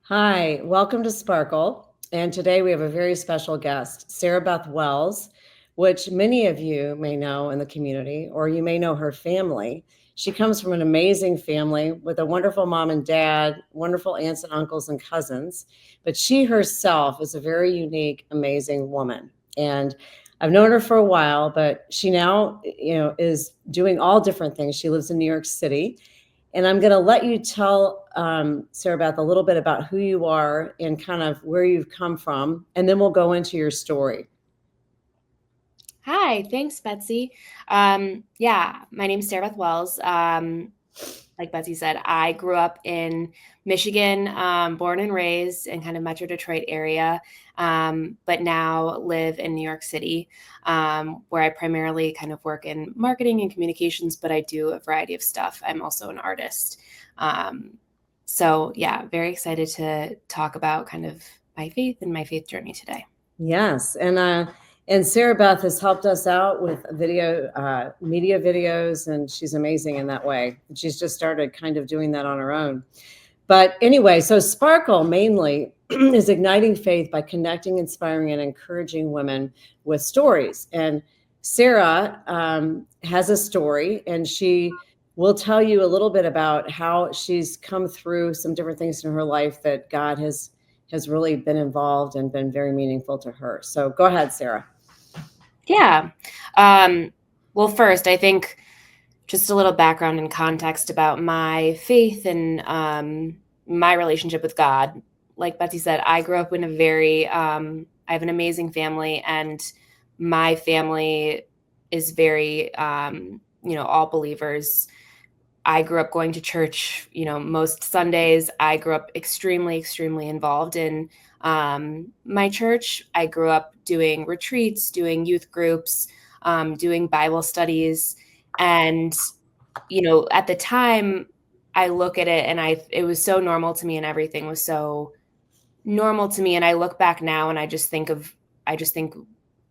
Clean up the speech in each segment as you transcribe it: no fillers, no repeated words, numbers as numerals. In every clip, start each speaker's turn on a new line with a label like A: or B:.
A: Hi, welcome to Sparkle. And today we have a very special guest, Sarah Beth Wells, which many of you may know in the community, or you may know her family. She comes from an amazing family with a wonderful mom and dad, wonderful aunts and uncles and cousins. But she herself is a very unique, amazing woman. And I've known her for a while, but she now, is doing all different things. She lives in New York City, and I'm going to let you tell Sarah Beth a little bit about who you are and kind of where you've come from, and then we'll go into your story.
B: Hi, thanks, Betsy. My name's Sarah Beth Wells. Like Betsy said, I grew up in Michigan, born and raised in kind of Metro Detroit area, but now live in New York City, where I primarily kind of work in marketing and communications, but I do a variety of stuff. I'm also an artist. Very excited to talk about kind of my faith and my faith journey today.
A: Yes, and Sarah Beth has helped us out with media videos, and she's amazing in that way. She's just started kind of doing that on her own. But anyway, so Sparkle mainly is igniting faith by connecting, inspiring, and encouraging women with stories. And Sarah has a story, and she will tell you a little bit about how she's come through some different things in her life that God has really been involved and been very meaningful to her. So go ahead, Sarah.
B: Yeah. Well, first, I think just a little background and context about my faith and my relationship with God. Like Betsy said, I grew up in I have an amazing family, and my family is very, all believers. I grew up going to church, most Sundays. I grew up extremely, extremely involved in my church. I grew up doing retreats, doing youth groups, doing Bible studies. And, at the time, I look at it and it was so normal to me, and everything was so normal to me. And I look back now and I just think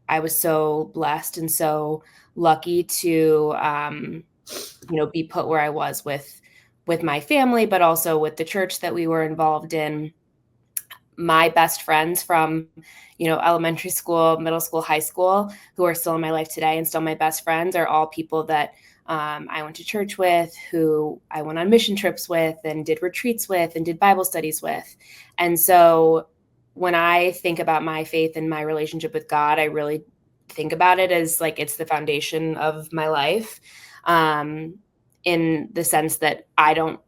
B: I was so blessed and so lucky to, be put where I was with my family, but also with the church that we were involved in. My best friends from, elementary school, middle school, high school, who are still in my life today and still my best friends, are all people that I went to church with, who I went on mission trips with and did retreats with and did Bible studies with. And so when I think about my faith and my relationship with God, I really think about it as like it's the foundation of my life, in the sense that I don't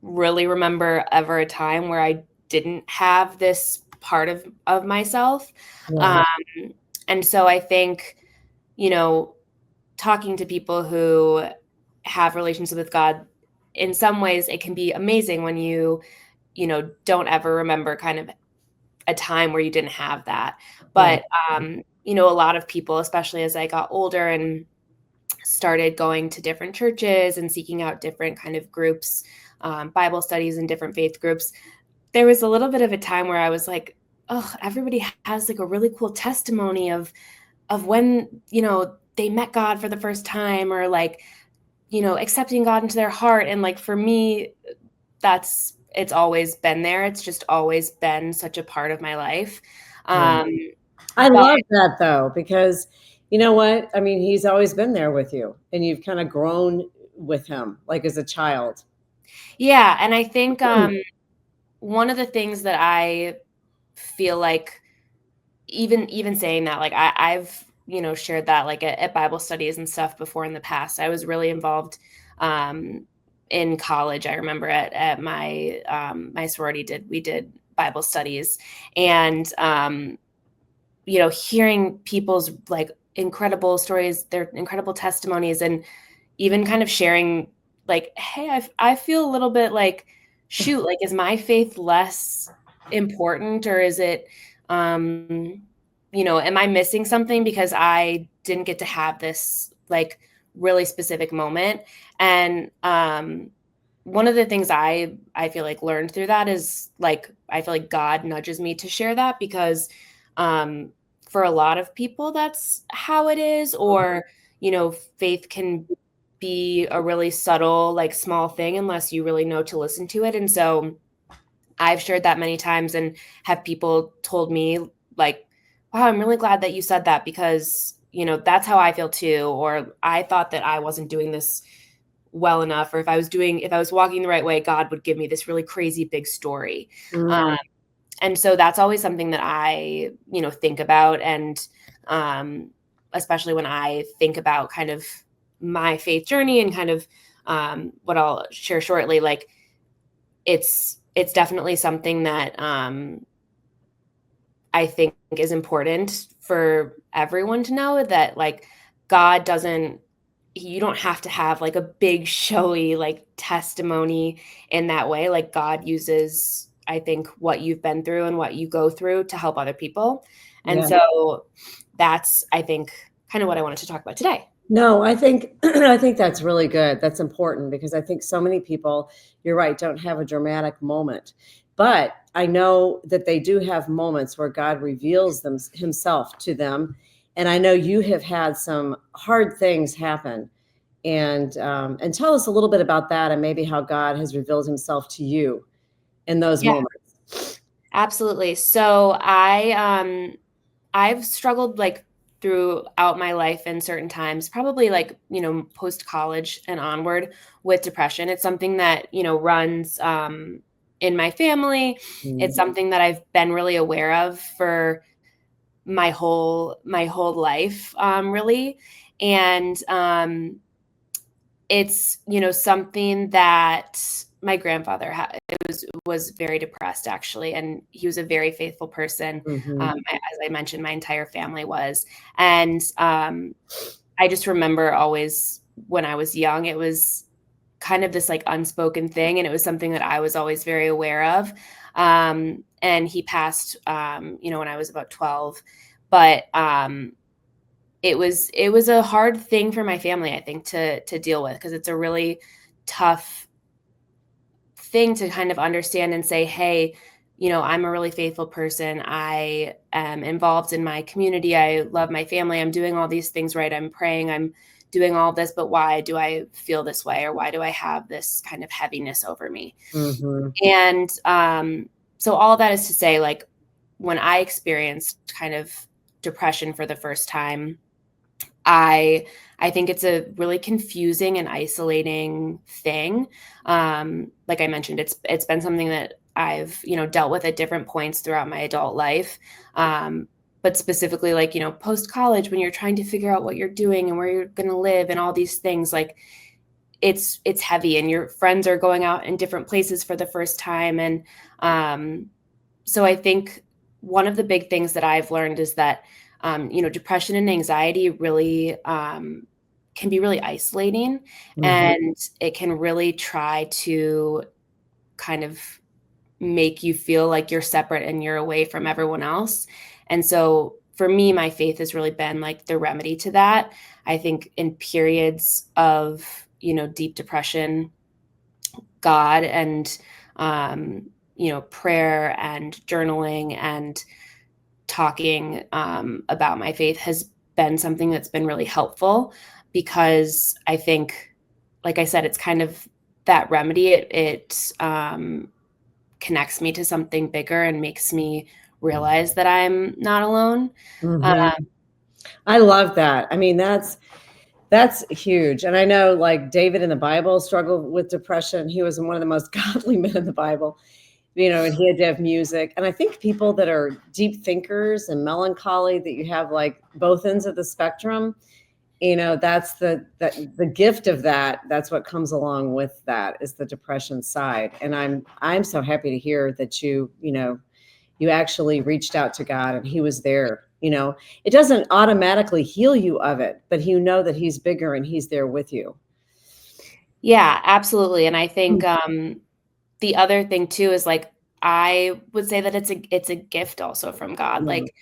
B: really remember ever a time where I didn't have this part of myself.
A: Yeah.
B: And so I think, talking to people who have relationships with God, in some ways it can be amazing when don't ever remember kind of a time where you didn't have that. But, a lot of people, especially as I got older and started going to different churches and seeking out different kind of groups, Bible studies and different faith groups, there was a little bit of a time where I was like, oh, everybody has like a really cool testimony of when, they met God for the first time, or like, accepting God into their heart. And like, for me, it's always been there. It's just always been such a part of my life.
A: Yeah. I love that though, because you know what? I mean, he's always been there with you, and you've kind of grown with him like as a child.
B: Yeah. And I think one of the things that I feel like, even saying that, like I've shared that like at Bible studies and stuff before in the past. I was really involved in college. I remember at my my sorority we did Bible studies, and hearing people's like incredible stories, their incredible testimonies, and even kind of sharing like, hey, I feel a little bit like, shoot, like, is my faith less important, or is it, am I missing something because I didn't get to have this like really specific moment? And one of the things I feel like learned through that is like, I feel like God nudges me to share that, because for a lot of people that's how it is, or faith can be a really subtle, like, small thing unless you really know to listen to it. And so I've shared that many times and have people told me like, wow, I'm really glad that you said that because, that's how I feel too. Or I thought that I wasn't doing this well enough. Or if I was walking the right way, God would give me this really crazy big story.
A: Mm,
B: And so that's always something that I, think about. And especially when I think about kind of my faith journey and kind of what I'll share shortly, like it's definitely something that I think is important for everyone to know that like God doesn't you don't have to have like a big showy like testimony in that way. Like God uses, I think, what you've been through and what you go through to help other people. And
A: yeah.
B: so that's, I think, kind of what I wanted to talk about today.
A: No, I think I think that's really good. That's important because I think so many people, you're right, don't have a dramatic moment. But I know that they do have moments where God reveals himself to them. And I know you have had some hard things happen. And tell us a little bit about that and maybe how God has revealed himself to you in those
B: Yeah,
A: moments.
B: absolutely. So I've struggled like throughout my life in certain times, probably like, post college and onward with depression. It's something that, runs in my family. It's
A: Mm,
B: something that I've been really aware of for my whole life, really. And it's, something that my grandfather was very depressed actually, and he was a very faithful person.
A: mhm,
B: As I mentioned, my entire family was, and I just remember always when I was young, it was kind of this like unspoken thing, and it was something that I was always very aware of. And he passed, when I was about 12, but it was a hard thing for my family, I think, to deal with because it's a really tough thing to kind of understand and say, hey, I'm a really faithful person. I am involved in my community. I love my family. I'm doing all these things right. I'm praying. I'm doing all this, but why do I feel this way? Or why do I have this kind of heaviness over me?
A: mhm,
B: And so all that is to say, like, when I experienced kind of depression for the first time, I I think it's a really confusing and isolating thing. Like I mentioned, it's been something that I've dealt with at different points throughout my adult life. But specifically, like post college, when you're trying to figure out what you're doing and where you're going to live and all these things, like it's heavy, and your friends are going out in different places for the first time, and so I think one of the big things that I've learned is that, depression and anxiety really can be really isolating,
A: mhm,
B: and it can really try to kind of make you feel like you're separate and you're away from everyone else. And so for me, my faith has really been like the remedy to that. I think in periods of, deep depression, God and, prayer and journaling and talking about my faith has been something that's been really helpful because I think, like I said, it's kind of that remedy. It connects me to something bigger and makes me realize that I'm not alone.
A: mhm.
B: Um,
A: I love that. I mean, that's huge. And I know like David in the Bible struggled with depression. He was one of the most godly men in the Bible, and he had to have music. And I think people that are deep thinkers and melancholy, that you have like both ends of the spectrum, that's the gift of that. That's what comes along with that is the depression side. And I'm so happy to hear that you actually reached out to God and he was there. It doesn't automatically heal you of it, but you know that he's bigger and he's there with you.
B: yeah, absolutely. And I think
A: Mm,
B: the other thing too is like I would say that it's a gift also from God.
A: yeah.
B: Like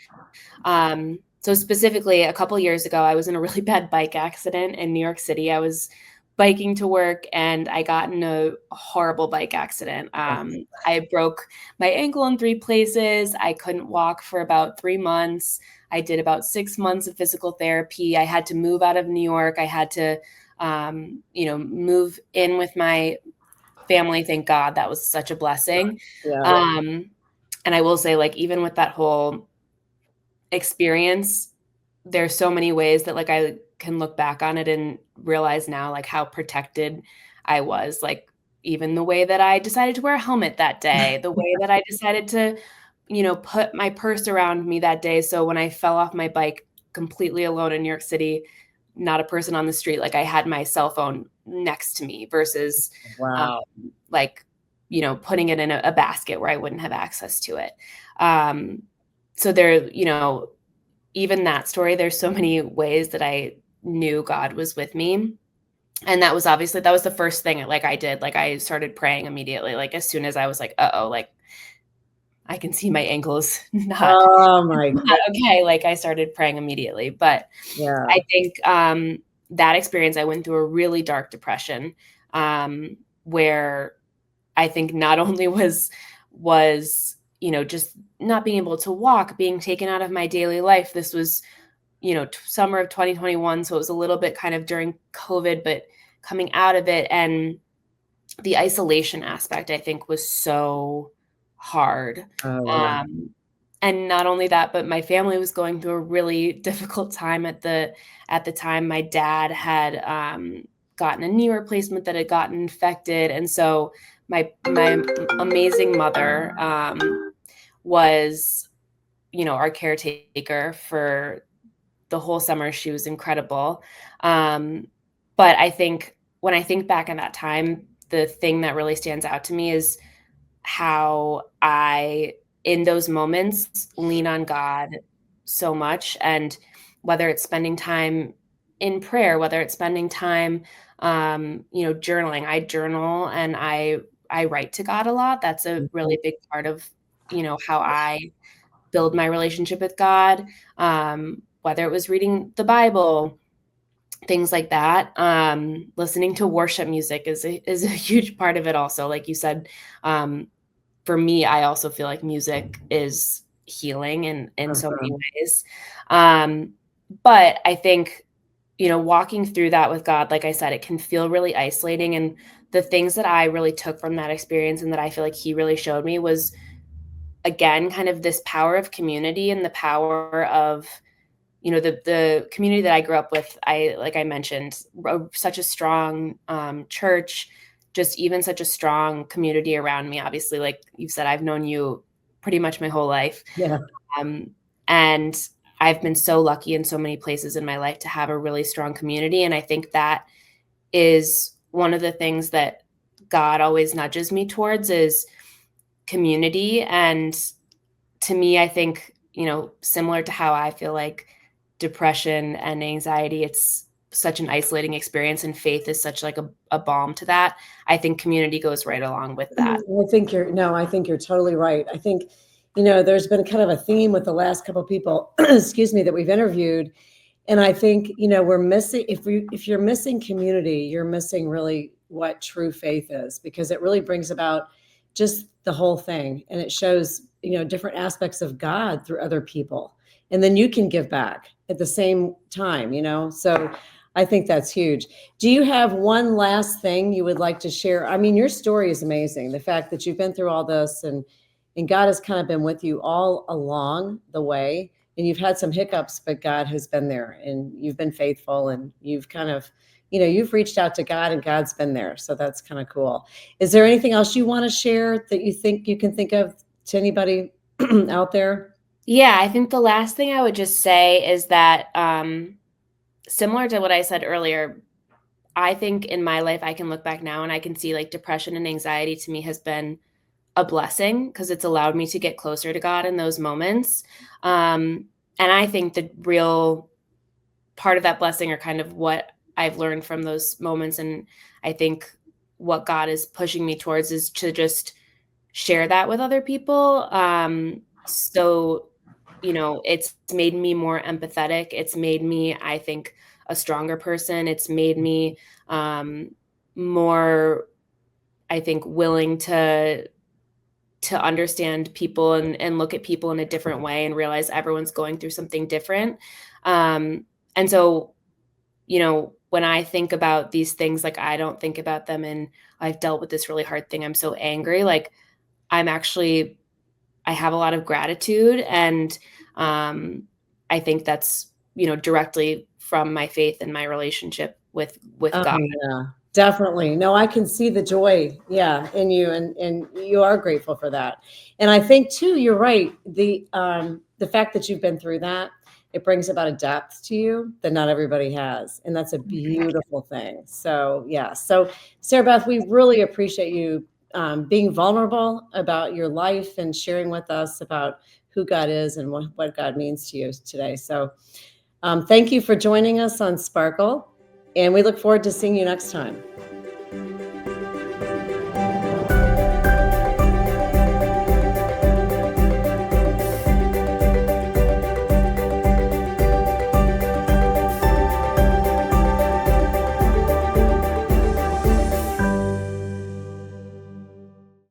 B: so specifically, a couple years ago, I was in a really bad bike accident in New York City. I was biking to work and I got in a horrible bike accident. I broke my ankle in 3 places. I couldn't walk for about 3 months. I did about 6 months of physical therapy. I had to move out of New York. I had to, move in with my family, thank God, that was such a blessing.
A: Yeah.
B: And I will say, like, even with that whole experience, there's so many ways that, like, I can look back on it and realize now, like, how protected I was, like, even the way that I decided to wear a helmet that day, the way that I decided to, put my purse around me that day, so when I fell off my bike completely alone in New York City, not a person on the street, like, I had my cell phone next to me versus, um,
A: Wow.
B: like, putting it in a basket where I wouldn't have access to it. Um, so there, even that story, there's so many ways that I knew God was with me. And that was the first thing, like, I did. Like, I started praying immediately. Like, as soon as I was like, "Uh-oh," like, I can see my ankles not
A: Oh my
B: not
A: God.
B: okay, like, I started praying immediately. But
A: Yeah.
B: I think, that experience, I went through a really dark depression, where I think not only was, just not being able to walk, being taken out of my daily life. This was, summer of 2021, so it was a little bit kind of during COVID, but coming out of it, and the isolation aspect, I think, was so hard.
A: Oh yeah.
B: Um, and not only that, but my family was going through a really difficult time at the time. My dad had, gotten a knee replacement that had gotten infected, and so my amazing mother, was, our caretaker for the whole summer. She was incredible. Um, but I think when I think back in that time, the thing that really stands out to me is how I, in those moments, lean on God so much. And whether it's spending time in prayer, whether it's spending time, journaling. I journal and I write to God a lot. That's a really big part of, how I build my relationship with God. Whether it was reading the Bible, things like that. Listening to worship music is a huge part of it also. Like you said, um, for me, I also feel like music is healing in so many
A: Uh-huh.
B: ways. Um, but I think, walking through that with God, like I said, it can feel really isolating. And the things that I really took from that experience and that I feel like He really showed me was, again, kind of this power of community and the power of, the community that I grew up with. Like I mentioned, such a strong, church, just even such a strong community around me. Obviously, like you said, I've known you pretty much my whole life.
A: Yeah.
B: Um, and I've been so lucky in so many places in my life to have a really strong community. And I think that is one of the things that God always nudges me towards is community. And to me, I think, similar to how I feel like depression and anxiety, it's such an isolating experience, and faith is such like a balm to that. I think community goes right along with that.
A: I think you're totally right. I think, there's been kind of a theme with the last couple of people, excuse me, that we've interviewed. And I think, we're missing, if you're missing community, you're missing really what true faith is, because it really brings about just the whole thing. And it shows, different aspects of God through other people. And then you can give back at the same time, So I think that's huge. Do you have one last thing you would like to share? I mean, your story is amazing. The fact that you've been through all this and God has kind of been with you all along the way, and you've had some hiccups, but God has been there and you've been faithful, and you've kind of, you've reached out to God and God's been there. So that's kind of cool. Is there anything else you want to share that you think you can think of to anybody out there?
B: Yeah, I think the last thing I would just say is that, similar to what I said earlier, I think in my life, I can look back now and I can see like depression and anxiety to me has been a blessing because it's allowed me to get closer to God in those moments. And I think the real part of that blessing, or kind of what I've learned from those moments, and I think what God is pushing me towards, is to just share that with other people. So, it's made me more empathetic. It's made me, I think, a stronger person. It's made me, more, I think, willing to understand people and look at people in a different way and realize everyone's going through something different. And so, when I think about these things, like I don't think about them and I've dealt with this really hard thing. I'm so angry. Like I'm actually, I have a lot of gratitude, and I think that's, directly from my faith and my relationship with
A: Oh,
B: God.
A: yeah, definitely. No, I can see the joy, yeah, in you, and you are grateful for that. And I think too, you're right. The fact that you've been through that, it brings about a depth to you that not everybody has, and that's a beautiful thing. So yeah. So Sarah Beth, we really appreciate you being vulnerable about your life and sharing with us about who God is and what God means to you today. So thank you for joining us on Sparkle, and we look forward to seeing you next time.